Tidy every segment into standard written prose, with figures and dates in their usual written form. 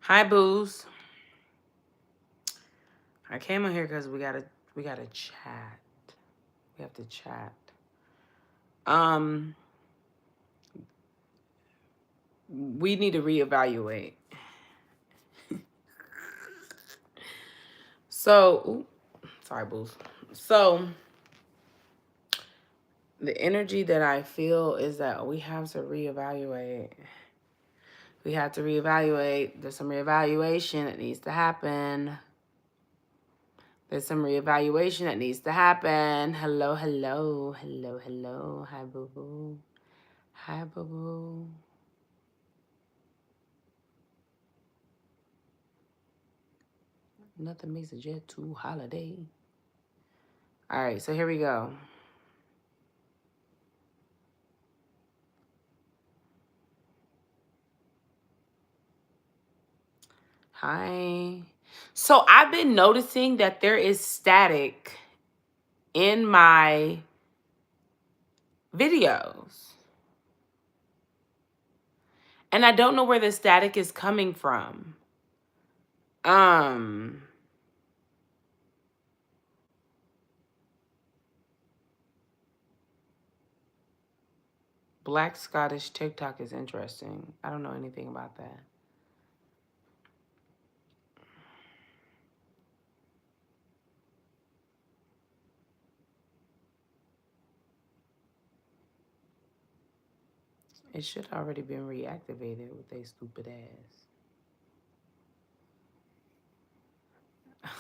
Hi, booze. I came on here because we gotta chat. We have to chat. Um, we need to reevaluate. Sorry, booze. So the energy that I feel is that we have to reevaluate. We have to reevaluate. There's some reevaluation that needs to happen. There's some reevaluation that needs to happen. Hello, hello, hello, hello. Hi, boo boo. Hi, boo boo. Nothing makes a jet to holiday. All right, so here we go. Hi. So I've been noticing that there is static in my videos. And I don't know where the static is coming from. Um, Black Scottish TikTok is interesting. I don't know anything about that. It should already been reactivated with a stupid ass.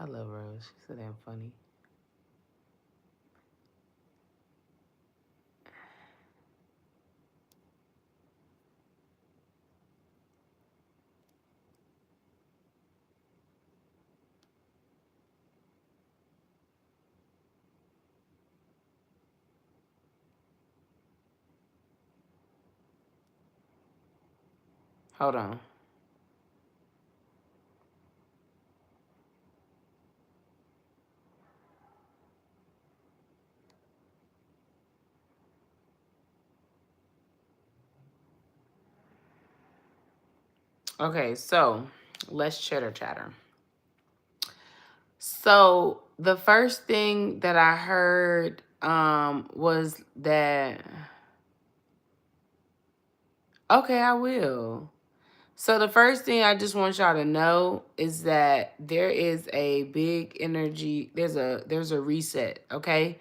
I love Rose. She's so damn funny. Hold on. Okay, so let's chitter chatter. So the first thing that I heard was that okay, I will. So the first thing I just want y'all to know is that there is a big energy, there's a reset, okay?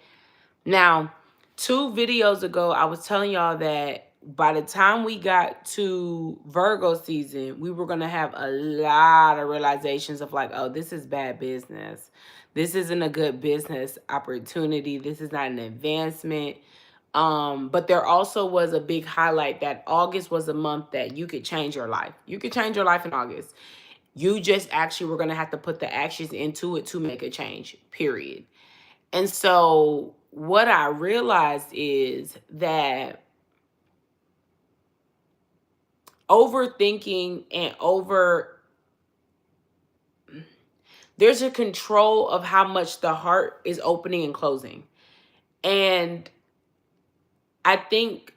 Now, 2 videos ago, I was telling y'all that by the time we got to Virgo season, we were going to have a lot of realizations of like, oh, this is bad business. This isn't a good business opportunity. This is not an advancement. But there also was a big highlight that August was a month that you could change your life. You could change your life in August. You just actually were going to have to put the actions into it to make a change, period. And so what I realized is that overthinking and there's a control of how much the heart is opening and closing. And I think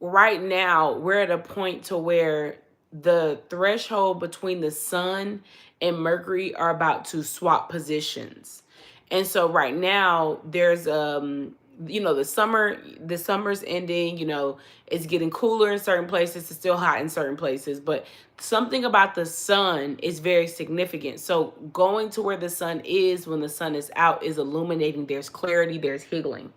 right now we're at a point to where the threshold between the sun and Mercury are about to swap positions. And so right now there's the summer's ending, it's getting cooler in certain places, it's still hot in certain places, but something about the sun is very significant. So going to where the sun is when the sun is out is illuminating, there's clarity, there's healing.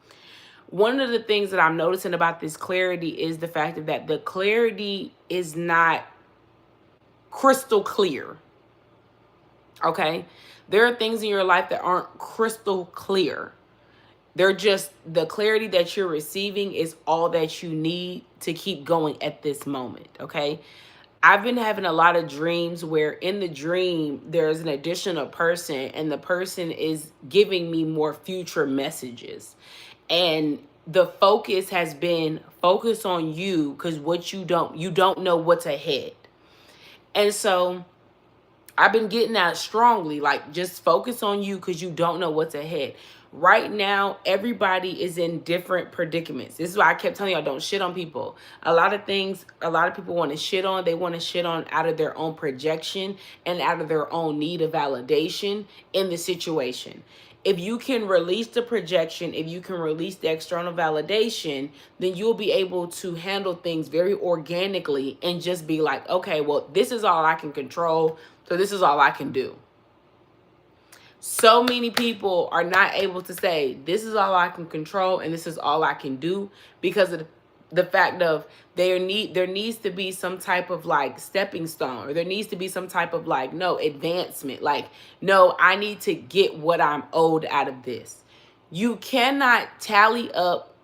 One of the things that I'm noticing about this clarity is the fact that the clarity is not crystal clear. Okay? There are things in your life that aren't crystal clear. They're just the clarity that you're receiving is all that you need to keep going at this moment. Okay? I've been having a lot of dreams where in the dream there's an additional person and the person is giving me more future messages. And the focus has been focus on you because you don't know what's ahead. And so I've been getting that strongly, like just focus on you because you don't know what's ahead. Right now, everybody is in different predicaments. This is why I kept telling y'all, don't shit on people. A lot of things, a lot of people want to shit on. They want to shit on out of their own projection and out of their own need of validation in the situation. If you can release the projection, if you can release the external validation, then you'll be able to handle things very organically and just be like, okay, well, this is all I can control, so this is all I can do. So many people are not able to say, this is all I can control and this is all I can do, because of the fact of there needs to be some type of like stepping stone, or there needs to be some type of like, no, advancement. Like, no, I need to get what I'm owed out of this. You cannot tally up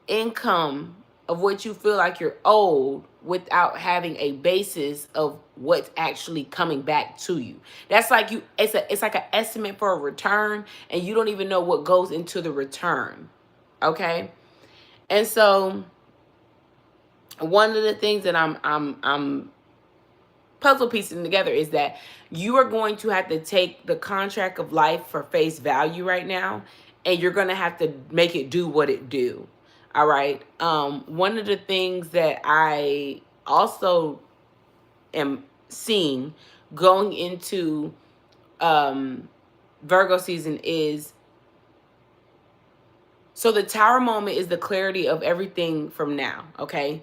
income of what you feel like you're owed without having a basis of what's actually coming back to you. That's like it's like an estimate for a return, and you don't even know what goes into the return. Okay? And so one of the things that I'm puzzle piecing together is that you are going to have to take the contract of life for face value right now, and you're going to have to make it do what it do. All right. One of the things that I also am seeing going into Virgo season is, so the tower moment is the clarity of everything from now. Okay.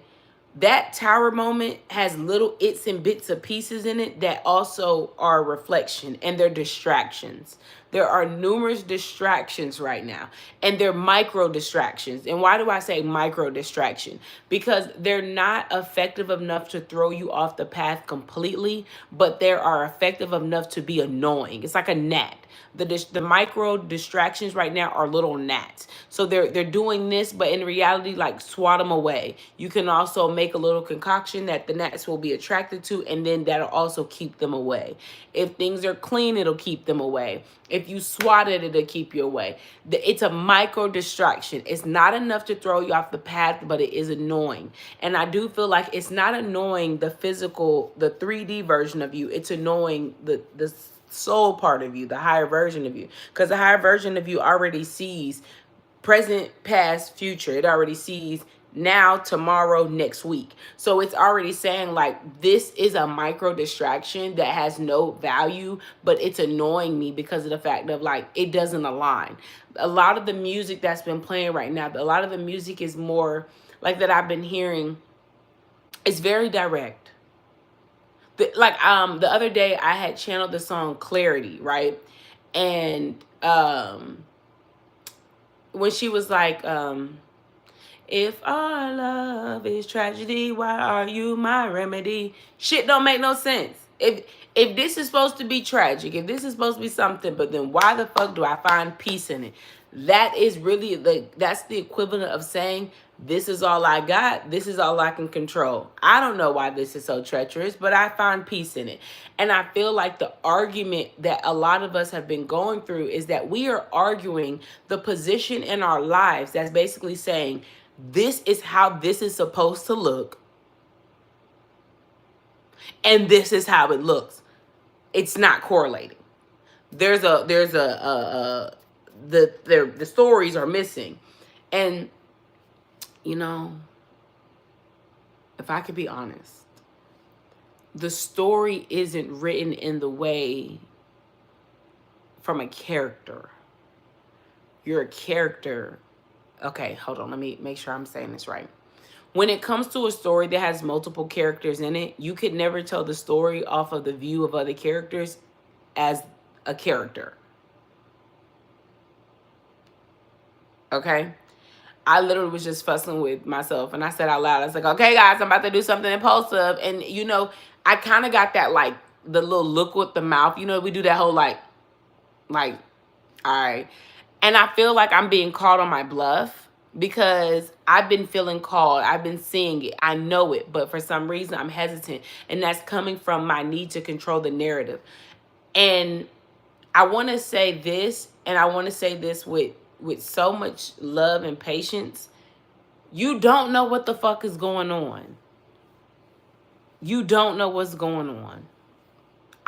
That tower moment has little its and bits of pieces in it that also are reflection, and they're distractions. There are numerous distractions right now, and they're micro distractions. And why do I say micro distraction? Because they're not effective enough to throw you off the path completely, but they are effective enough to be annoying. It's like a gnat. The micro distractions right now are little gnats. So they're doing this, but in reality, like, swat them away. You can also make a little concoction that the gnats will be attracted to, and then that'll also keep them away. If things are clean, it'll keep them away. If you swat it, it'll keep you away. It's a micro distraction. It's not enough to throw you off the path, but it is annoying. And I do feel like it's not annoying the physical, the 3D version of you. It's annoying the soul part of you, the higher version of you, because the higher version of you already sees present, past, future. It already sees now, tomorrow, next week. So it's already saying like, this is a micro distraction that has no value, but it's annoying me because of the fact of like, it doesn't align. A lot of the music that's been playing right now, a lot of the music is more like that I've been hearing, it's very direct. The other day I had channeled the song Clarity, right? And when she was like, if our love is tragedy, why are you my remedy? Shit don't make no sense. If this is supposed to be tragic, if this is supposed to be something, but then why the fuck do I find peace in it? That is really that's the equivalent of saying, this is all I got, this is all I can control. I don't know why this is so treacherous, but I find peace in it. And I feel like the argument that a lot of us have been going through is that we are arguing the position in our lives that's basically saying, this is how this is supposed to look, and this is how it looks. It's not correlating. The stories are missing. And you know, if I could be honest, the story isn't written in the way from a character. You're a character. Okay, hold on. Let me make sure I'm saying this right. When it comes to a story that has multiple characters in it, you could never tell the story off of the view of other characters as a character. Okay? I literally was just fussing with myself, and I said out loud, I was like, okay, guys, I'm about to do something impulsive. And, you know, I kind of got that, like, the little look with the mouth. You know, we do that whole, like, all right. And I feel like I'm being called on my bluff because I've been feeling called. I've been seeing it. I know it. But for some reason, I'm hesitant. And that's coming from my need to control the narrative. And I want to say this, and I want to say this with so much love and patience. You don't know what the fuck is going on. You don't know what's going on.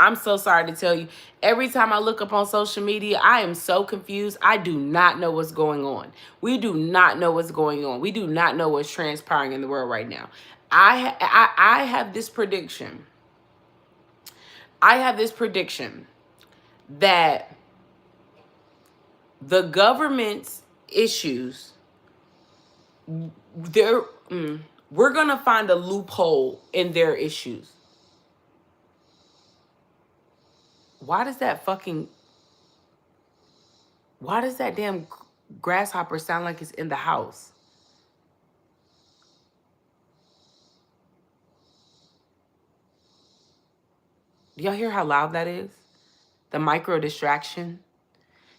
I'm so sorry to tell you. Every time I look up on social media, I am so confused. I do not know what's going on. We do not know what's going on. We do not know what's transpiring in the world right now. I have this prediction. I have this prediction that the government's issues, they're, we're going to find a loophole in their issues. Why does that fucking, why does that damn grasshopper sound like it's in the house? Do y'all hear how loud that is? The micro distraction.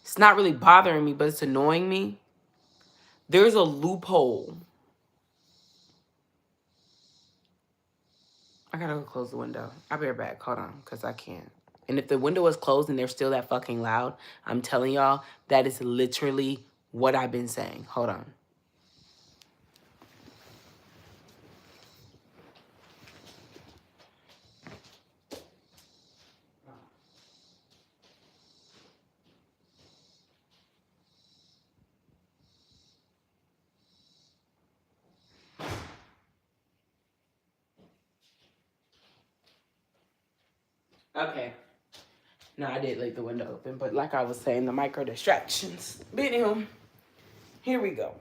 It's not really bothering me, but it's annoying me. There's a loophole. I gotta go close the window. I'll be right back. Hold on, because I can't. And if the window is closed and they're still that fucking loud, I'm telling y'all, that is literally what I've been saying. Hold on. Okay. No, I did leave the window open, but like I was saying, the micro distractions. But anyway, here we go.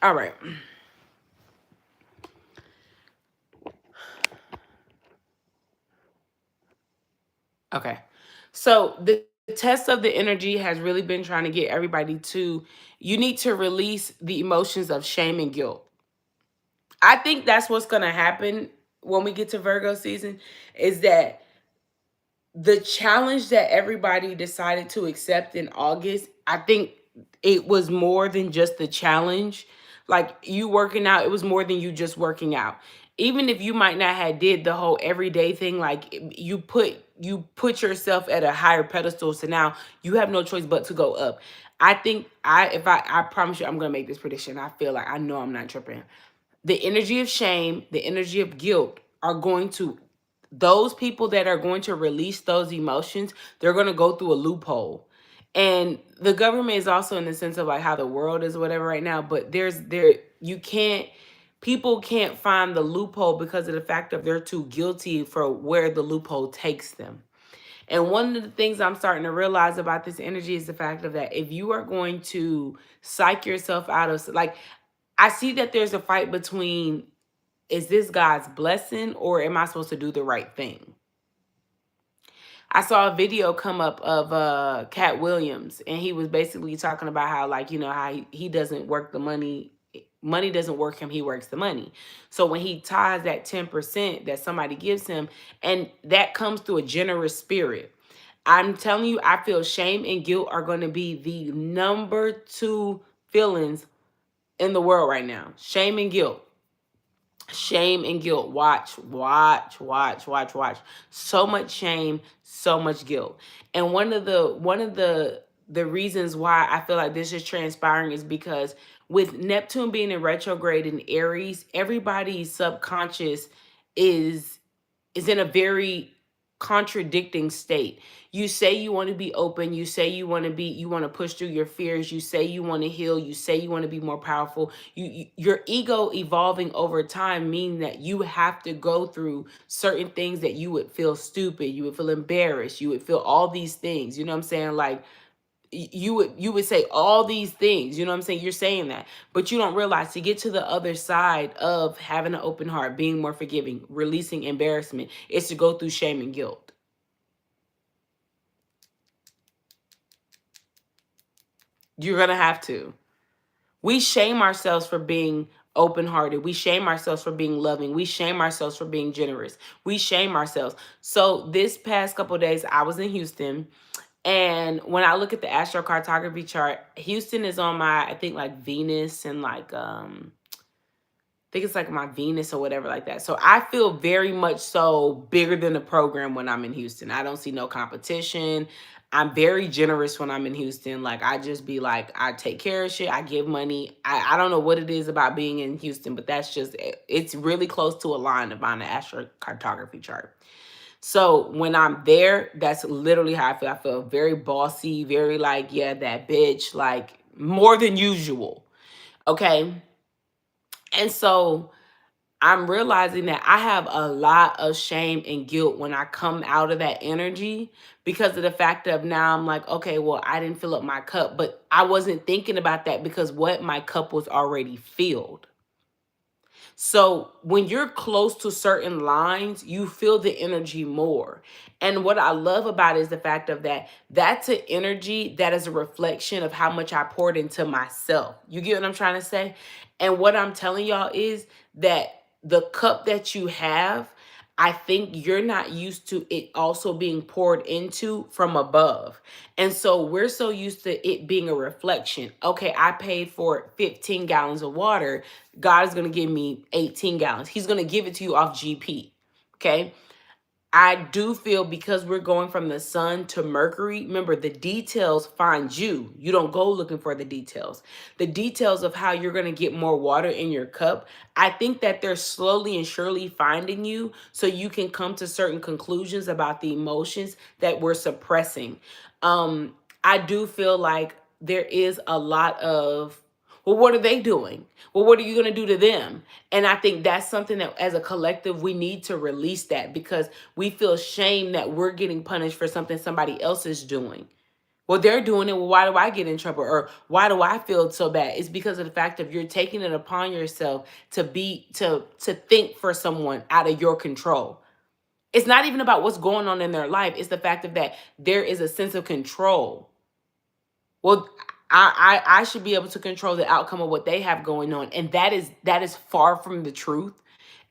All right. Okay. So the test of the energy has really been trying to get everybody to, you need to release the emotions of shame and guilt. I think that's what's going to happen when we get to Virgo season, is that the challenge that everybody decided to accept in August, I think it was more than just the challenge. Like you working out, it was more than you just working out. Even if you might not have did the whole everyday thing, like you put yourself at a higher pedestal, so now you have no choice but to go up. I think I promise you I'm gonna make this prediction. I feel like I know I'm not tripping. The energy of shame, the energy of guilt are going to, those people that are going to release those emotions, they're going to go through a loophole. And the government is also in the sense of like how the world is, whatever, right now, but you can't, people can't find the loophole because of the fact that they're too guilty for where the loophole takes them. And one of the things I'm starting to realize about this energy is the fact of that if you are going to psych yourself out of, like, I see that there's a fight between, is this God's blessing or am I supposed to do the right thing? I saw a video come up of Cat Williams, and he was basically talking about how, like, how he doesn't work the money. Money doesn't work him, he works the money. So when he ties that 10% that somebody gives him, and that comes through a generous spirit. I'm telling you, I feel shame and guilt are going to be the number 2 feelings in the world right now. Shame and guilt. Shame and guilt. Watch, watch, watch, watch, watch. So much shame, so much guilt. And one of the reasons why I feel like this is transpiring is because with Neptune being in retrograde in Aries, everybody's subconscious is is in a very contradicting state. You say you want to be open, you want to push through your fears, you say you want to heal, you say you want to be more powerful. Your ego evolving over time mean that you have to go through certain things that you would feel stupid, you would feel embarrassed, you would feel all these things. You know what I'm saying? Like you would say all these things, you know what I'm saying? You're saying that, but you don't realize to get to the other side of having an open heart, being more forgiving, releasing embarrassment, is to go through shame and guilt. You're going to have to. We shame ourselves for being open hearted. We shame ourselves for being loving. We shame ourselves for being generous. We shame ourselves. So this past couple of days, I was in Houston. And when I look at the astrocartography chart, Houston is on my, I think, like Venus and like I think it's like my Venus or whatever like that. So I feel very much so bigger than the program when I'm in Houston. I don't see no competition. I'm very generous when I'm in Houston. Like I just be like, I take care of shit. I give money. I don't know what it is about being in Houston, but that's just, it's really close to a line of on the astrocartography chart. So when I'm there, that's literally how I feel. I feel very bossy, very like, yeah, that bitch, like more than usual. Okay. And so I'm realizing that I have a lot of shame and guilt when I come out of that energy because of the fact of now I'm like, okay, well, I didn't fill up my cup, but I wasn't thinking about that because what my cup was already filled. So when you're close to certain lines, you feel the energy more. And what I love about it is the fact of that that's an energy that is a reflection of how much I poured into myself. You get what I'm trying to say? And what I'm telling y'all is that the cup that you have, I think you're not used to it also being poured into from above. And so we're so used to it being a reflection. Okay, I paid for 15 gallons of water. God is going to give me 18 gallons. He's going to give it to you off GP. Okay. I do feel because we're going from the sun to Mercury, remember the details find you. You don't go looking for the details. The details of how you're going to get more water in your cup, I think that they're slowly and surely finding you so you can come to certain conclusions about the emotions that we're suppressing. I do feel like there is a lot of, well, what are they doing? Well, what are you going to do to them? And I think that's something that as a collective, we need to release that because we feel shame that we're getting punished for something somebody else is doing. Well, they're doing it. Well, why do I get in trouble? Or why do I feel so bad? It's because of the fact of you're taking it upon yourself to think for someone out of your control. It's not even about what's going on in their life. It's the fact of that there is a sense of control. Well, I should be able to control the outcome of what they have going on, and that is far from the truth.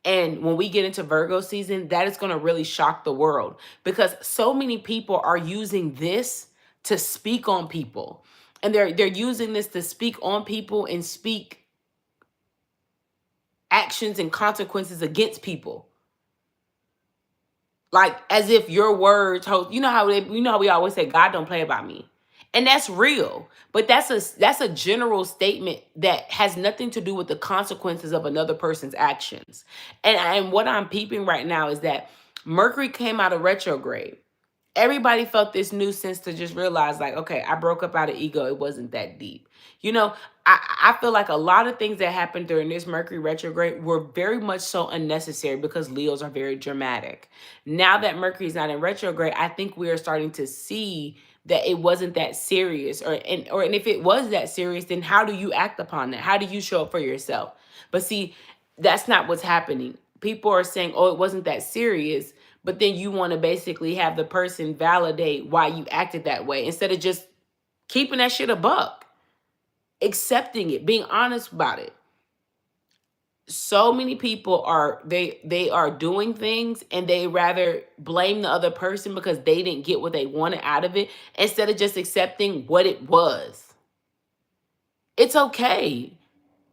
And when we get into Virgo season, that is going to really shock the world because so many people are using this to speak on people, and they're using this to speak on people and speak actions and consequences against people. Like as if your words hold, you know how we always say God don't play about me. And that's real. But that's a general statement that has nothing to do with the consequences of another person's actions. And what I'm peeping right now is that Mercury came out of retrograde. Everybody felt this new sense to just realize like, okay, I broke up out of ego. It wasn't that deep. You know, I feel like a lot of things that happened during this Mercury retrograde were very much so unnecessary because Leos are very dramatic. Now that Mercury is not in retrograde, I think we are starting to see that it wasn't that serious, and if it was that serious, then how do you act upon that? How do you show up for yourself? But see, that's not what's happening. People are saying, "Oh, it wasn't that serious," but then you want to basically have the person validate why you acted that way instead of just keeping that shit a buck, accepting it, being honest about it. So many people are they are doing things and they rather blame the other person because they didn't get what they wanted out of it instead of just accepting what it was. It's okay.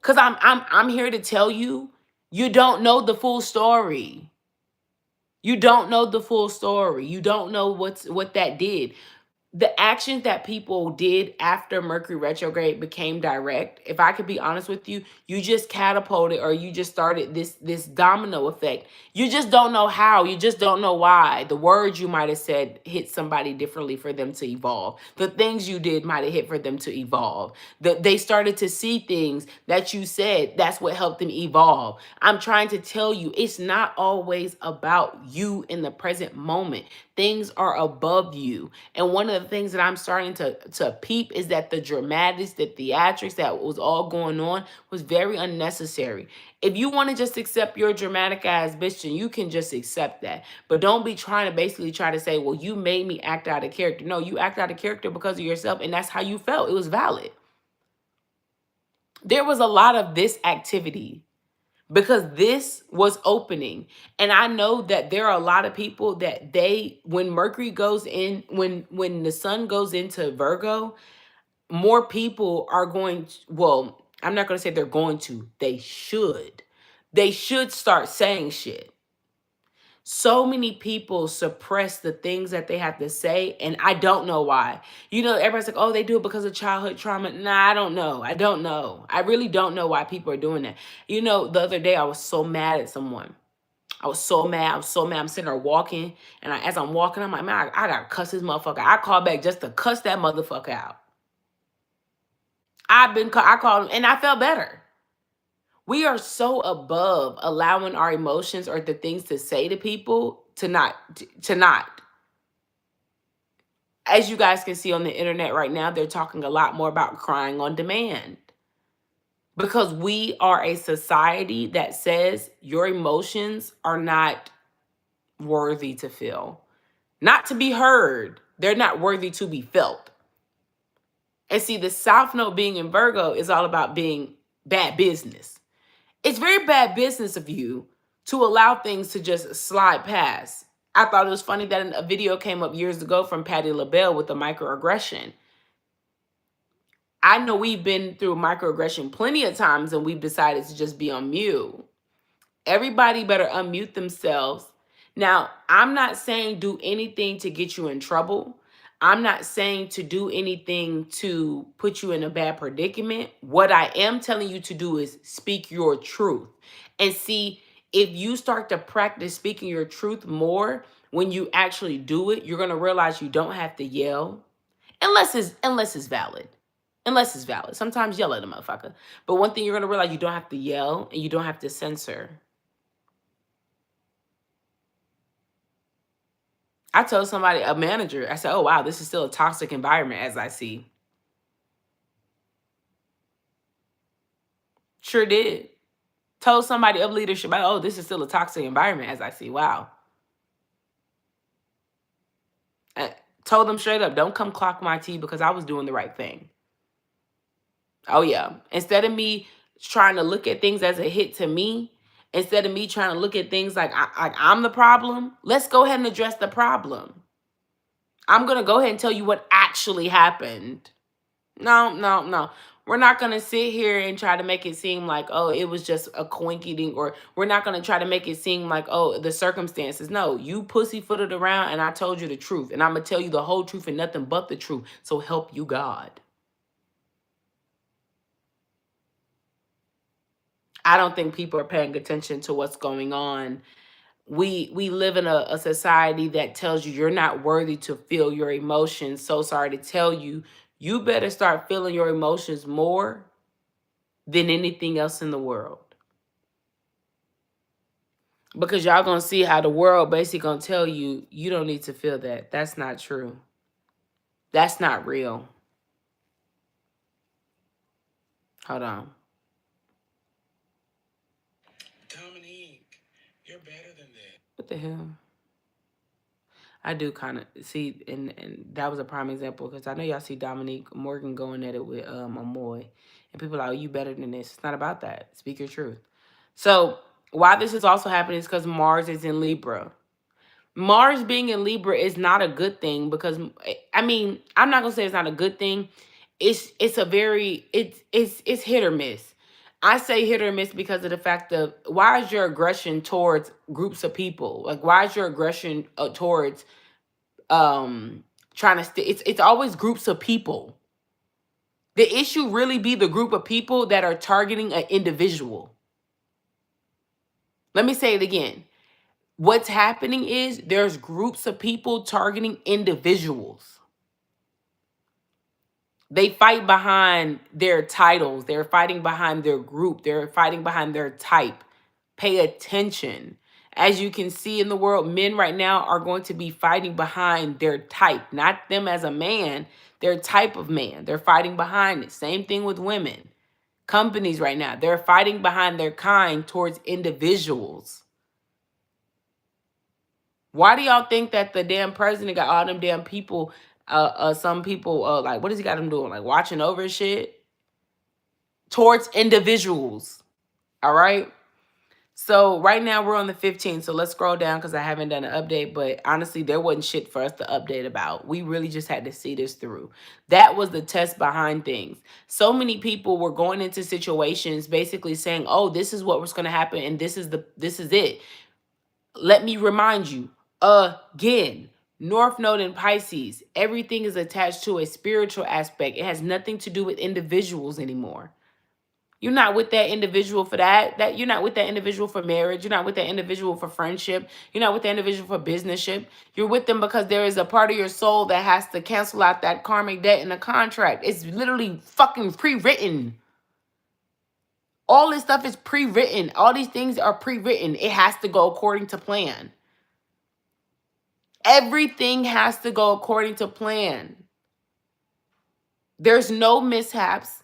Cuz I'm here to tell you you don't know the full story. You don't know the full story. You don't know what that did. The actions that people did after Mercury retrograde became direct. If I could be honest with you, you just catapulted or you just started this domino effect. You just don't know how. You just don't know why. The words you might have said hit somebody differently for them to evolve. The things you did might have hit for them to evolve. They started to see things that you said. That's what helped them evolve. I'm trying to tell you, it's not always about you in the present moment. Things are above you. And one of the things that I'm starting to peep is that the dramatics, the theatrics that was all going on was very unnecessary. If you want to just accept your dramatic ass bitch, then you can just accept that. But don't be trying to basically try to say, well, you made me act out of character. No, you act out of character because of yourself, and that's how you felt. It was valid. There was a lot of this activity because this was opening, and I know that there are a lot of people that they when Mercury goes in, when the sun goes into Virgo, more people are going to, well, I'm not going to say they're going to, they should start saying shit. So many people suppress the things that they have to say, and I don't know why. Everybody's like, oh, they do it because of childhood trauma. Nah, I really don't know why people are doing that. The other day I was so mad at someone. I was so mad. I was so mad. I'm sitting there walking, and as I'm walking, I'm like, man, I gotta cuss this motherfucker. I called back just to cuss that motherfucker out. I called him, and I felt better. We are so above allowing our emotions or the things to say to people to not. As you guys can see on the internet right now, they're talking a lot more about crying on demand. Because we are a society that says your emotions are not worthy to feel, not to be heard. They're not worthy to be felt. And see, the South Node being in Virgo is all about being bad business. It's very bad business of you to allow things to just slide past. I thought it was funny that a video came up years ago from Patti LaBelle with the microaggression. I know we've been through microaggression plenty of times and we've decided to just be on mute. Everybody better unmute themselves. Now, I'm not saying do anything to get you in trouble. I'm not saying to do anything to put you in a bad predicament. What I am telling you to do is speak your truth. And see, if you start to practice speaking your truth more, when you actually do it, you're going to realize you don't have to yell unless it's valid. Unless it's valid. Sometimes yell at a motherfucker. But one thing you're going to realize, you don't have to yell and you don't have to censor. I told somebody, a manager, I said, oh, wow, this is still a toxic environment as I see. Sure did. Told somebody of leadership, oh, this is still a toxic environment as I see. Wow. I told them straight up, don't come clock my tea because I was doing the right thing. Oh, yeah. Instead of me trying to look at things as a hit to me, instead of me trying to look at things like I'm the problem, let's go ahead and address the problem. I'm going to go ahead and tell you what actually happened. No. We're not going to sit here and try to make it seem like, oh, it was just a coinky-dink, or we're not going to try to make it seem like, oh, the circumstances. No, you pussyfooted around and I told you the truth. And I'm going to tell you the whole truth and nothing but the truth. So help you God. I don't think people are paying attention to what's going on. We live in a society that tells you you're not worthy to feel your emotions. So sorry to tell you, you better start feeling your emotions more than anything else in the world. Because y'all gonna see how the world basically gonna tell you, you don't need to feel that. That's not true. That's not real. Hold on. Dominique, you're better than that. What the hell? I do kind of see, and that was a prime example because I know y'all see Dominique Morgan going at it with Amoy, and people are like, oh, you better than this. It's not about that. Speak your truth. So why this is also happening is because Mars is in Libra. Mars being in Libra is not a good thing because, I mean, I'm not gonna say it's not a good thing. It's a very it's hit or miss. I say hit or miss because of the fact of, why is your aggression towards groups of people? Like, why is your aggression towards trying to it's always groups of people. The issue really be the group of people that are targeting an individual. Let me say it again. What's happening is there's groups of people targeting individuals. They fight behind their titles. They're fighting behind their group. They're fighting behind their type. Pay attention. As you can see in the world, men right now are going to be fighting behind their type, not them as a man, their type of man. They're fighting behind it. Same thing with women. Companies right now, they're fighting behind their kind towards individuals. Why do y'all think that the damn president got all them damn people, some people, like, what does he got them doing? Like, watching over shit? Towards individuals. All right? So right now we're on the 15th. So let's scroll down because I haven't done an update. But honestly, there wasn't shit for us to update about. We really just had to see this through. That was the test behind things. So many people were going into situations basically saying, oh, this is what was going to happen. And this is it. Let me remind you again. North Node in Pisces. Everything is attached to a spiritual aspect. It has nothing to do with individuals anymore. You're not with that individual for that you're not with that individual for marriage. You're not with that individual for friendship. You're not with that individual for businessship. You're with them because there is a part of your soul that has to cancel out that karmic debt in the contract. It's literally fucking pre-written. All this stuff is pre-written. All these things are pre-written. It has to go according to plan. Everything has to go according to plan. There's no mishaps.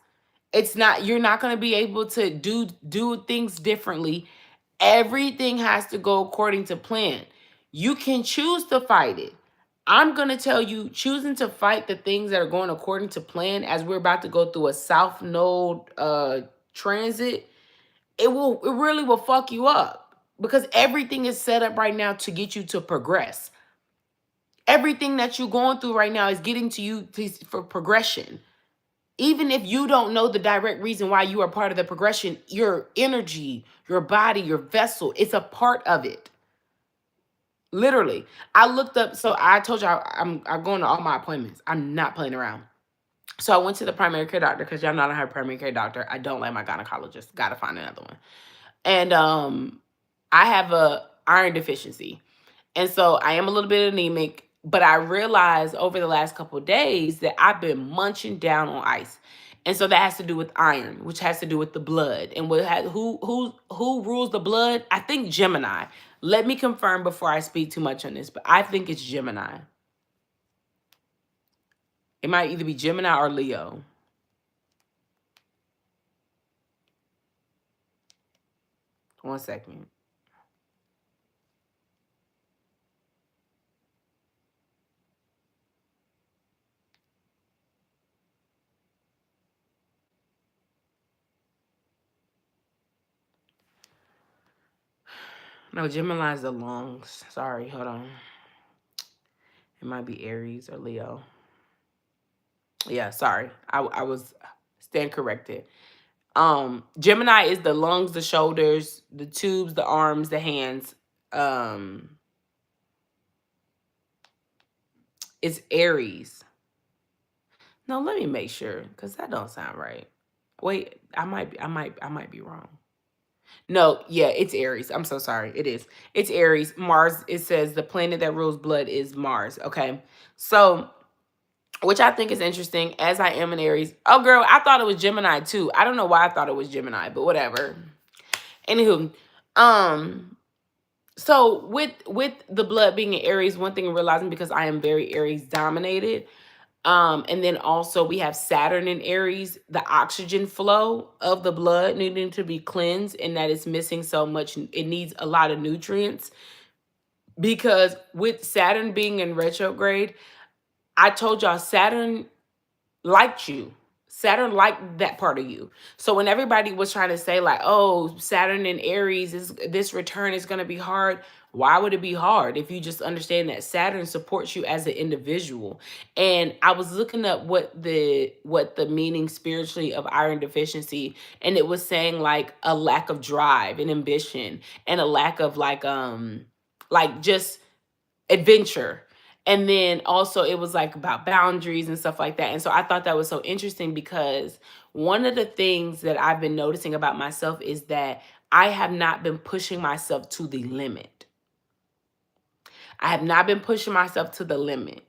It's not, you're not going to be able to do things differently. Everything has to go according to plan. You can choose to fight it. I'm going to tell you, choosing to fight the things that are going according to plan, as we're about to go through a south node transit, it really will fuck you up, because everything is set up right now to get you to progress. Everything that you're going through right now is getting to you for progression. Even if you don't know the direct reason why you are part of the progression, your energy, your body, your vessel, it's a part of it. Literally. I looked up, so I told you I'm going to all my appointments. I'm not playing around. So I went to the primary care doctor, because y'all know I don't have a primary care doctor. I don't like my gynecologist. Gotta find another one. And I have a iron deficiency. And so I am a little bit anemic, but I realized over the last couple of days that I've been munching down on ice. And so that has to do with iron, which has to do with the blood. And who rules the blood? I think Gemini. Let me confirm before I speak too much on this, but I think it's Gemini. It might either be Gemini or Leo. One second. No, Gemini is the lungs. Sorry, hold on. It might be Aries or Leo. Yeah, sorry. I was stand corrected. Gemini is the lungs, the shoulders, the tubes, the arms, the hands. Um, it's Aries. No, let me make sure, because that don't sound right. Wait, I might be wrong. No, yeah, it's Aries. I'm so sorry. It is. It's Aries. Mars, it says the planet that rules blood is Mars. Okay. So, which I think is interesting, as I am an Aries. Oh, girl, I thought it was Gemini too. I don't know why I thought it was Gemini, but whatever. Anywho, um, so with the blood being in Aries, one thing I'm realizing, because I am very Aries dominated, and then also we have Saturn in Aries, the oxygen flow of the blood needing to be cleansed, and that it's missing so much. It needs a lot of nutrients, because with Saturn being in retrograde, I told y'all Saturn liked you. Saturn liked that part of you. So when everybody was trying to say like, oh, Saturn in Aries, is this return is going to be hard. Why would it be hard if you just understand that Saturn supports you as an individual? And I was looking up what the meaning spiritually of iron deficiency, and it was saying like a lack of drive and ambition, and a lack of like just adventure. And then also it was like about boundaries and stuff like that. And so I thought that was so interesting, because one of the things that I've been noticing about myself is that I have not been pushing myself to the limit. I have not been pushing myself to the limit.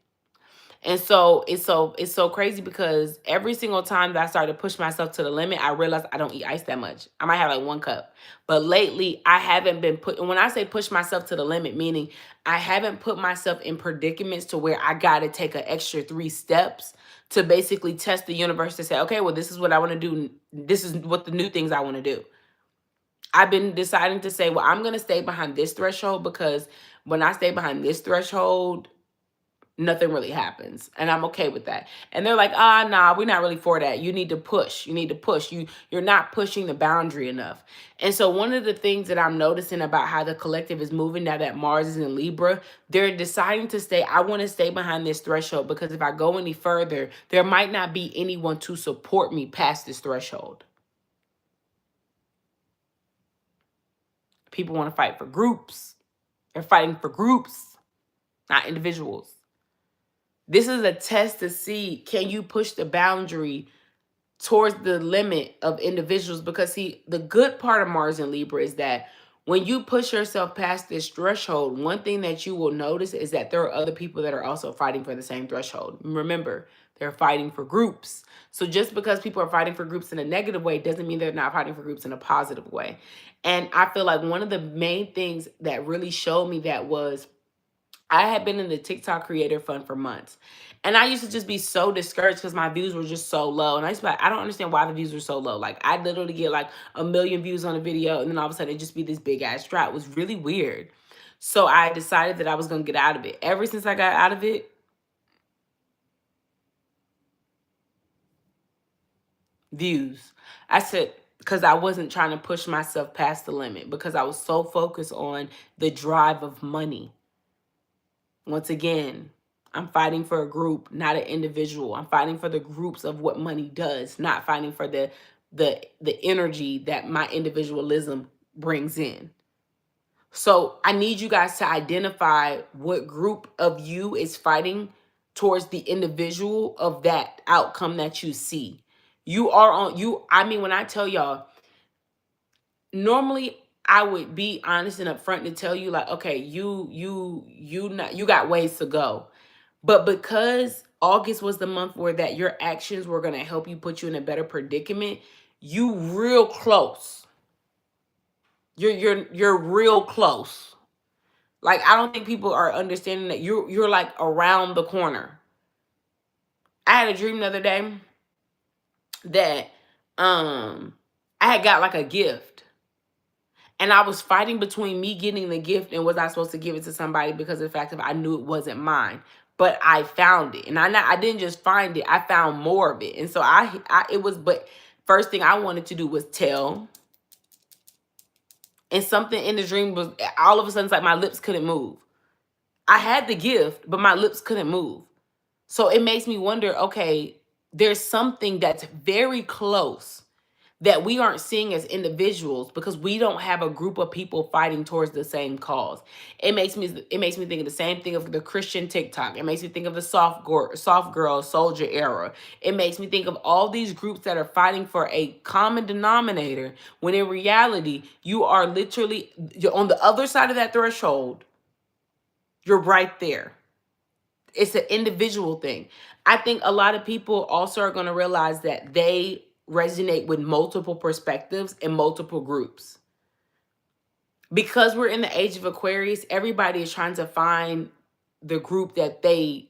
And so it's so crazy, because every single time that I started to push myself to the limit, I realized I don't eat ice that much. I might have like 1 cup. But lately I haven't been put, and when I say push myself to the limit, meaning I haven't put myself in predicaments to where I gotta take an extra 3 steps to basically test the universe to say, okay, well, this is what I want to do. This is what the new things I want to do. I've been deciding to say, well, I'm gonna stay behind this threshold, because when I stay behind this threshold, nothing really happens, and I'm okay with that. And they're like, nah, we're not really for that. You need to push. You need to push. You're not pushing the boundary enough. And so one of the things that I'm noticing about how the collective is moving now that Mars is in Libra, they're deciding to stay. I want to stay behind this threshold, because if I go any further, there might not be anyone to support me past this threshold. People want to fight for groups. They're fighting for groups, not individuals. This is a test to see, can you push the boundary towards the limit of individuals, because see, the good part of Mars and Libra is that when you push yourself past this threshold, one thing that you will notice is that there are other people that are also fighting for the same threshold. Remember, they're fighting for groups. So just because people are fighting for groups in a negative way doesn't mean they're not fighting for groups in a positive way. And I feel like one of the main things that really showed me that was I had been in the TikTok creator fund for months. And I used to just be so discouraged because my views were just so low. And I used to be like, I don't understand why the views were so low. Like, I literally get like 1 million views on a video, and then all of a sudden it just be this big ass drop. It was really weird. So I decided that I was going to get out of it. Ever since I got out of it, views. I said, because I wasn't trying to push myself past the limit, because I was so focused on the drive of money. Once again, I'm fighting for a group, not an individual. I'm fighting for the groups of what money does, not fighting for the energy that my individualism brings in. So I need you guys to identify what group of you is fighting towards the individual of that outcome that you see. You are on you. I mean, when I tell y'all, normally I would be honest and upfront to tell you, like, okay, you got ways to go. But because August was the month where that your actions were going to help you put you in a better predicament, you real close. You're real close. Like, I don't think people are understanding that you're like around the corner. I had a dream the other day that I had got like a gift. And I was fighting between me getting the gift and was I supposed to give it to somebody, because of the fact that I knew it wasn't mine. But I found it, and I didn't just find it; I found more of it. And so I it was. But first thing I wanted to do was tell. And something in the dream was all of a sudden, it's like my lips couldn't move. I had the gift, but my lips couldn't move. So it makes me wonder. Okay, there's something that's very close that we aren't seeing as individuals, because we don't have a group of people fighting towards the same cause. It makes me think of the same thing of the Christian TikTok. It makes me think of the soft girl soldier era. It makes me think of all these groups that are fighting for a common denominator, when in reality you are literally, you're on the other side of that threshold. You're right there. It's an individual thing. I think a lot of people also are going to realize that they resonate with multiple perspectives and multiple groups. Because we're in the age of Aquarius, everybody is trying to find the group that they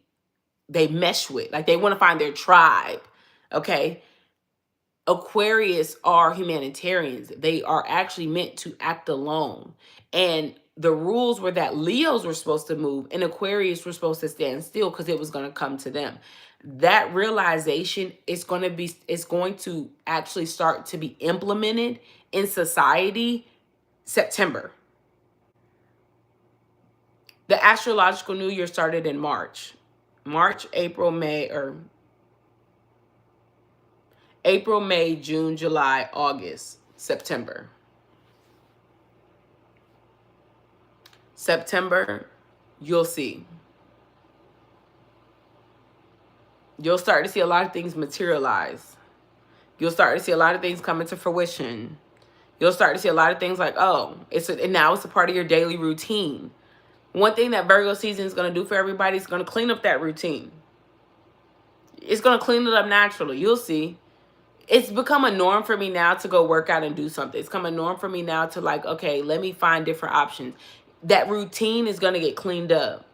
mesh with. Like, they want to find their tribe. Okay? Aquarius are humanitarians. They are actually meant to act alone. And the rules were that Leos were supposed to move and Aquarius were supposed to stand still, because it was going to come to them. That realization is going to actually start to be implemented in society September. The astrological new year started in March. March, April, May, or April, May, June, July, August, September. September, you'll see. You'll start to see a lot of things materialize. You'll start to see a lot of things come into fruition. You'll start to see a lot of things like, oh, and now it's a part of your daily routine. One thing that Virgo season is going to do for everybody is going to clean up that routine. It's going to clean it up naturally. You'll see. It's become a norm for me now to go work out and do something. It's become a norm for me now to, like, okay, let me find different options. That routine is going to get cleaned up.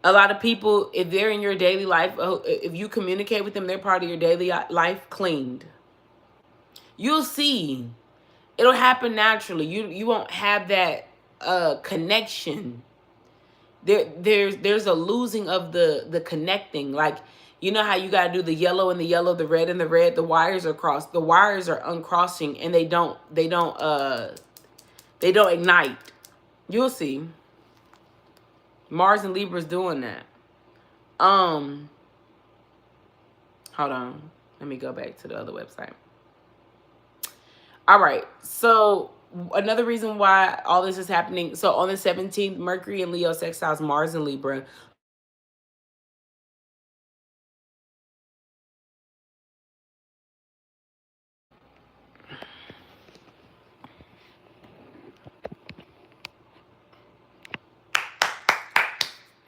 A lot of people, if they're in your daily life, if you communicate with them, they're part of your daily life, cleaned. You'll see. It'll happen naturally. You won't have that connection. There's a losing of the connecting. Like, you know how you gotta do the yellow and the yellow, the red and the red. The wires are crossed. The wires are uncrossing, and they don't ignite. You'll see. Mars and Libra is doing that. Hold on. Let me go back to the other website. All right. So another reason why all this is happening. So on the 17th, Mercury and Leo sextiles Mars and Libra.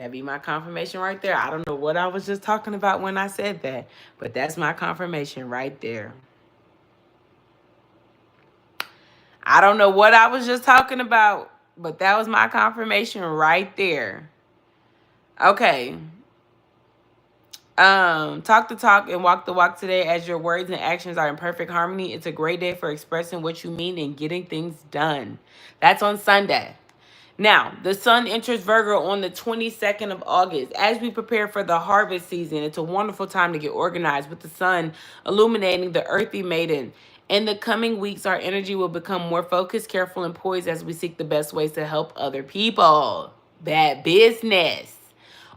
That be my confirmation right there. I don't know what I was just talking about when I said that, but that's my confirmation right there. I don't know what I was just talking about, but that was my confirmation right there. Okay. Talk the talk and walk the walk today as your words and actions are in perfect harmony. It's a great day for expressing what you mean and getting things done. That's on Sunday. Now, the sun enters Virgo on the 22nd of August. As we prepare for the harvest season, it's a wonderful time to get organized with the sun illuminating the earthy maiden. In the coming weeks, our energy will become more focused, careful, and poised as we seek the best ways to help other people. Bad business.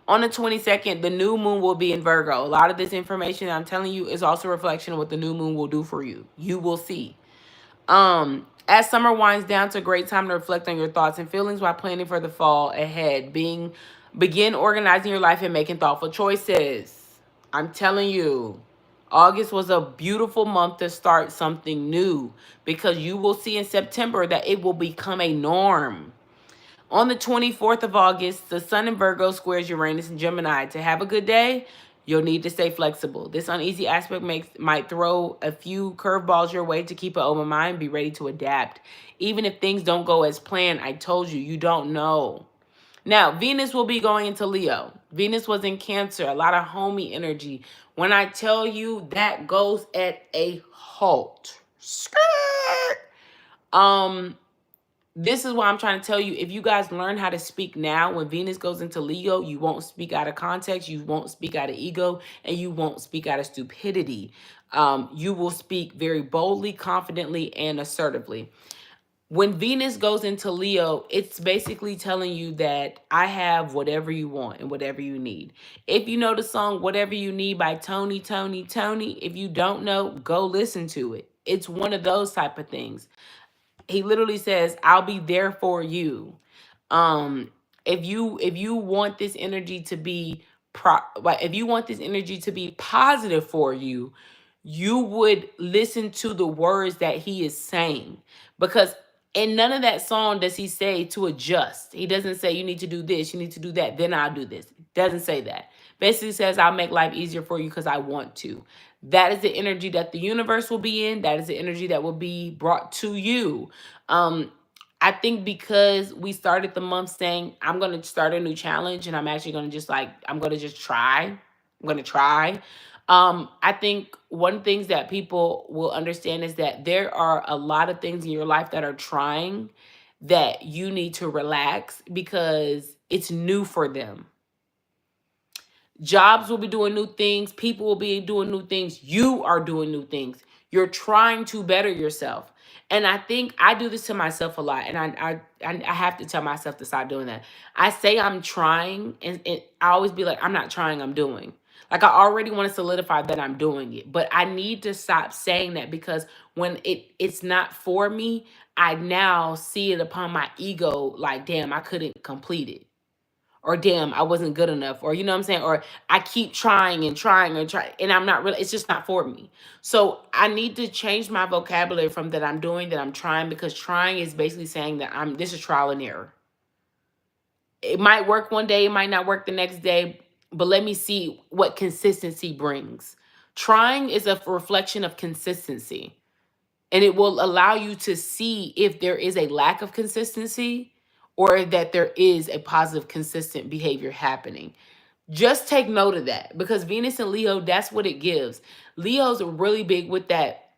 On the 22nd, the new moon will be in Virgo. A lot of this information I'm telling you is also a reflection of what the new moon will do for you. You will see. As summer winds down, it's a great time to reflect on your thoughts and feelings while planning for the fall ahead. Begin organizing your life and making thoughtful choices. I'm telling you, August was a beautiful month to start something new because you will see in September that it will become a norm. On the 24th of August, the Sun in Virgo squares Uranus and Gemini. To have a good day, you'll need to stay flexible. This uneasy aspect might throw a few curveballs your way. To keep an open mind, be ready to adapt. Even if things don't go as planned, I told you, you don't know. Now, Venus will be going into Leo. Venus was in Cancer, a lot of homey energy. When I tell you that goes at a halt. Skirt. This is why I'm trying to tell you, if you guys learn how to speak now, when Venus goes into Leo, you won't speak out of context, you won't speak out of ego, and you won't speak out of stupidity. You will speak very boldly, confidently, and assertively. When Venus goes into Leo, it's basically telling you that I have whatever you want and whatever you need. If you know the song Whatever You Need by Tony, if you don't know, go listen to it. It's one of those type of things. He literally says, I'll be there for you. um if you want this energy to be if you want this energy to be positive for you, you would listen to the words that he is saying, because in none of that song does he say to adjust. He doesn't say you need to do this, you need to do that, then I'll do this. Doesn't say that. Basically says I'll make life easier for you because I want to. That is the energy that the universe will be in. That is the energy that will be brought to you. um I think because we started the month saying I'm going to start a new challenge, and I'm actually going to just like, I'm going to just try. I'm going to try. I think one things that people will understand is that there are a lot of things in your life that are trying, that you need to relax because it's new for them. Jobs will be doing new things. People will be doing new things. You are doing new things. You're trying to better yourself. And I think I do this to myself a lot. And I have to tell myself to stop doing that. I say I'm trying, and I always be like, I'm not trying, I'm doing. Like, I already want to solidify that I'm doing it. But I need to stop saying that, because when it's not for me, I now see it upon my ego like, damn, I couldn't complete it, or damn, I wasn't good enough, or you know what I'm saying, or I keep trying and trying and trying, and I'm not really, it's just not for me. So I need to change my vocabulary from that I'm doing, that I'm trying, because trying is basically saying that this is trial and error. It might work one day, it might not work the next day, but let me see what consistency brings. Trying is a reflection of consistency, and it will allow you to see if there is a lack of consistency, or that there is a positive, consistent behavior happening. Just take note of that, because Venus and Leo, that's what it gives. Leo's are really big with that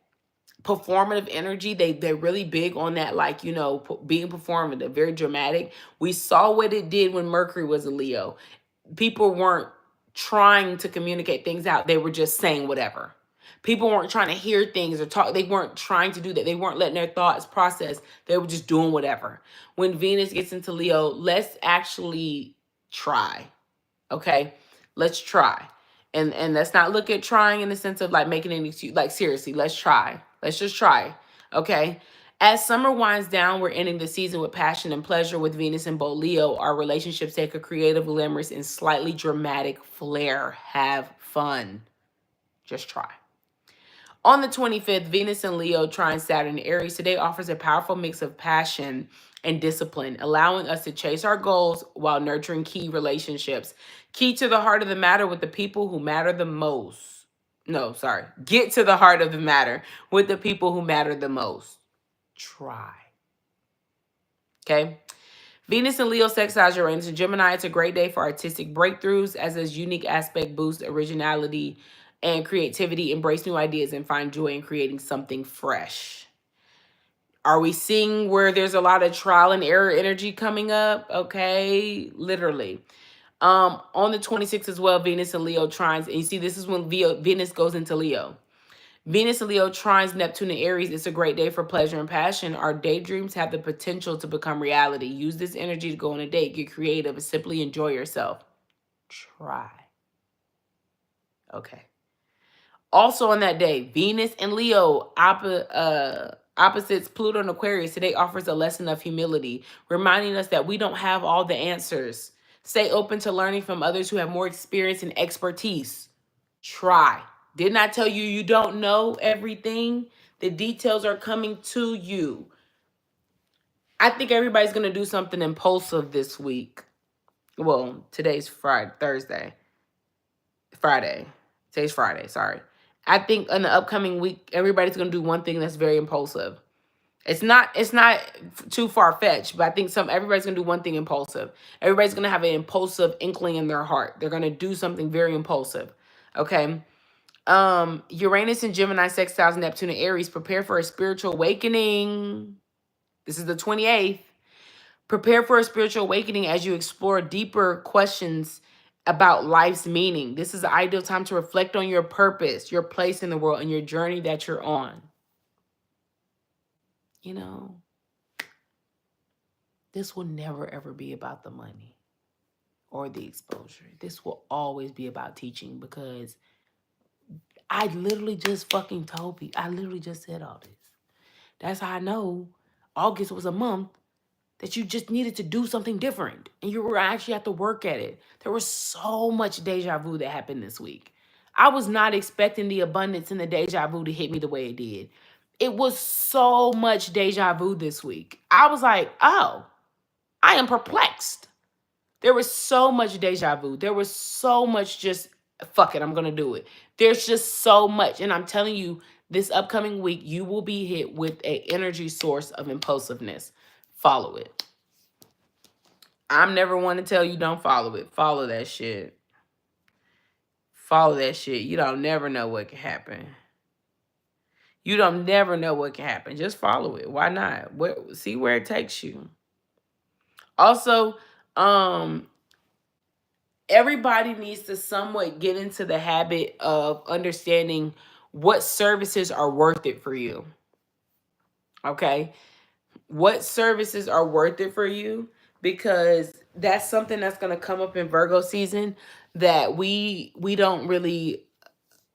performative energy. They're really big on that, like, being performative, very dramatic. We saw what it did when Mercury was a Leo. People weren't trying to communicate things out. They were just saying whatever. People weren't trying to hear things or talk. They weren't trying to do that. They weren't letting their thoughts process. They were just doing whatever. When Venus gets into Leo, let's actually try. Okay, let's try. And let's not look at trying in the sense of like making any excuse. Like, seriously, let's try. Let's just try. Okay. As summer winds down, we're ending the season with passion and pleasure. With Venus and both Leo, our relationships take a creative, glamorous, and slightly dramatic flair. Have fun. Just try. On the 25th, Venus and Leo trine Saturn in Aries today offers a powerful mix of passion and discipline, allowing us to chase our goals while nurturing key relationships. Key to the heart of the matter with the people who matter the most. No, sorry. Get to the heart of the matter with the people who matter the most. Try. Okay? Venus and Leo sextiles Uranus and Gemini. It's a great day for artistic breakthroughs as this unique aspect boosts originality and creativity. Embrace new ideas and find joy in creating something fresh. Are we seeing where there's a lot of trial and error energy coming up? Okay, literally. On the 26th as well, Venus and Leo trines. And you see, this is when Venus goes into Leo. Venus and Leo trines Neptune and Aries. It's a great day for pleasure and passion. Our daydreams have the potential to become reality. Use this energy to go on a date, get creative, and simply enjoy yourself. Try. Okay. Also on that day, Venus and Leo, opposites Pluto and Aquarius. Today offers a lesson of humility, reminding us that we don't have all the answers. Stay open to learning from others who have more experience and expertise. Try. Didn't I tell you you don't know everything? The details are coming to you. I think everybody's going to do something impulsive this week. Well, today's Friday. Today's Friday, sorry. I think in the upcoming week, everybody's going to do one thing that's very impulsive. It's not too far-fetched, but I think everybody's going to do one thing impulsive. Everybody's going to have an impulsive inkling in their heart. They're going to do something very impulsive. Okay? Uranus and Gemini sextiles Neptune and Aries. Prepare for a spiritual awakening. This is the 28th. Prepare for a spiritual awakening as you explore deeper questions about life's meaning. This is the ideal time to reflect on your purpose, your place in the world, and your journey that you're on. You know, this will never, ever be about the money or the exposure. This will always be about teaching, because I literally just fucking told people. I literally just said all this. That's how I know August was a month that you just needed to do something different. And you were actually have to work at it. There was so much deja vu that happened this week. I was not expecting the abundance and the deja vu to hit me the way it did. It was so much deja vu this week. I was like, oh, I am perplexed. There was so much deja vu. There was so much just, fuck it, I'm going to do it. There's just so much. And I'm telling you, this upcoming week, you will be hit with an energy source of impulsiveness. Follow it. I'm never one to tell you don't follow it. Follow that shit. Follow that shit. You don't never know what can happen. You don't never know what can happen. Just follow it. Why not? See where it takes you. Also, everybody needs to somewhat get into the habit of understanding what services are worth it for you. Okay? What services are worth it for you? Because that's something that's going to come up in Virgo season that we don't really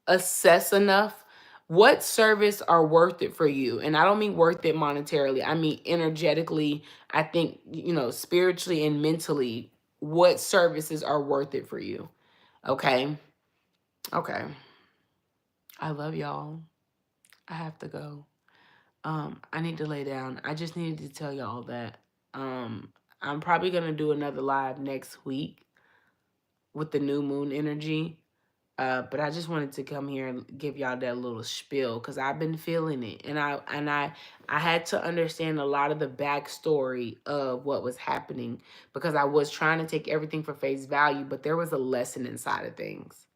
assess enough. What service are worth it for you? And I don't mean worth it monetarily. I mean energetically. I think, spiritually and mentally, what services are worth it for you? Okay. Okay. I love y'all. I have to go. I need to lay down. I just needed to tell y'all that. I'm probably gonna do another live next week with the new moon energy. But I just wanted to come here and give y'all that little spiel, because I've been feeling it, and I had to understand a lot of the backstory of what was happening, because I was trying to take everything for face value, but there was a lesson inside of things.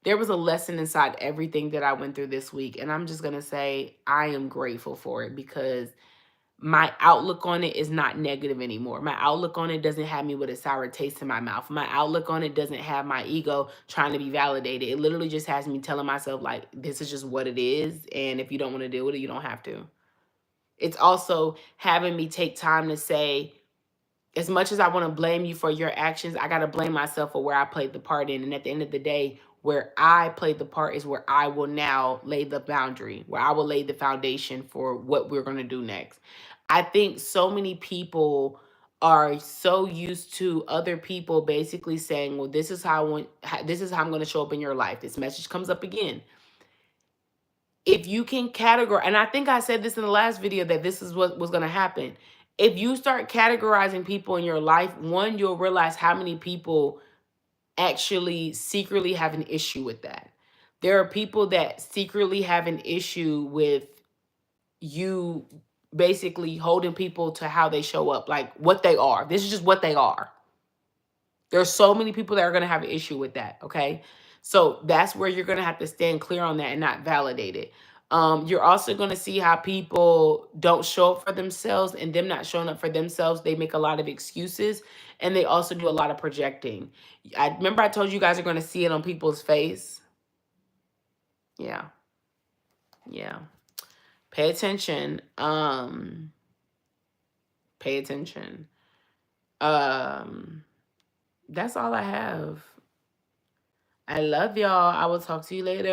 There was a lesson inside everything that I went through this week, and I'm just gonna say I am grateful for it, because my outlook on it is not negative anymore. My outlook on it doesn't have me with a sour taste in my mouth. My outlook on it doesn't have my ego trying to be validated. It literally just has me telling myself, like, this is just what it is. And if you don't want to deal with it, you don't have to. It's also having me take time to say, as much as I want to blame you for your actions, I got to blame myself for where I played the part in. And at the end of the day, where I played the part is where I will now lay the boundary, where I will lay the foundation for what we're going to do next. I think so many people are so used to other people basically saying, well, this is how I'm going to show up in your life. This message comes up again. If you can categorize, and I think I said this in the last video that this is what was going to happen. If you start categorizing people in your life, one, you'll realize how many people actually secretly have an issue with that. There are people that secretly have an issue with you basically holding people to how they show up, like what they are. This is just what they are. There's so many people that are going to have an issue with that, okay? So that's where you're going to have to stand clear on that and not validate it. You're also going to see how people don't show up for themselves, and them not showing up for themselves, they make a lot of excuses, and they also do a lot of projecting. I remember I told you guys are going to see it on people's face. Yeah. Yeah. Pay attention. Pay attention. That's all I have. I love y'all. I will talk to you later.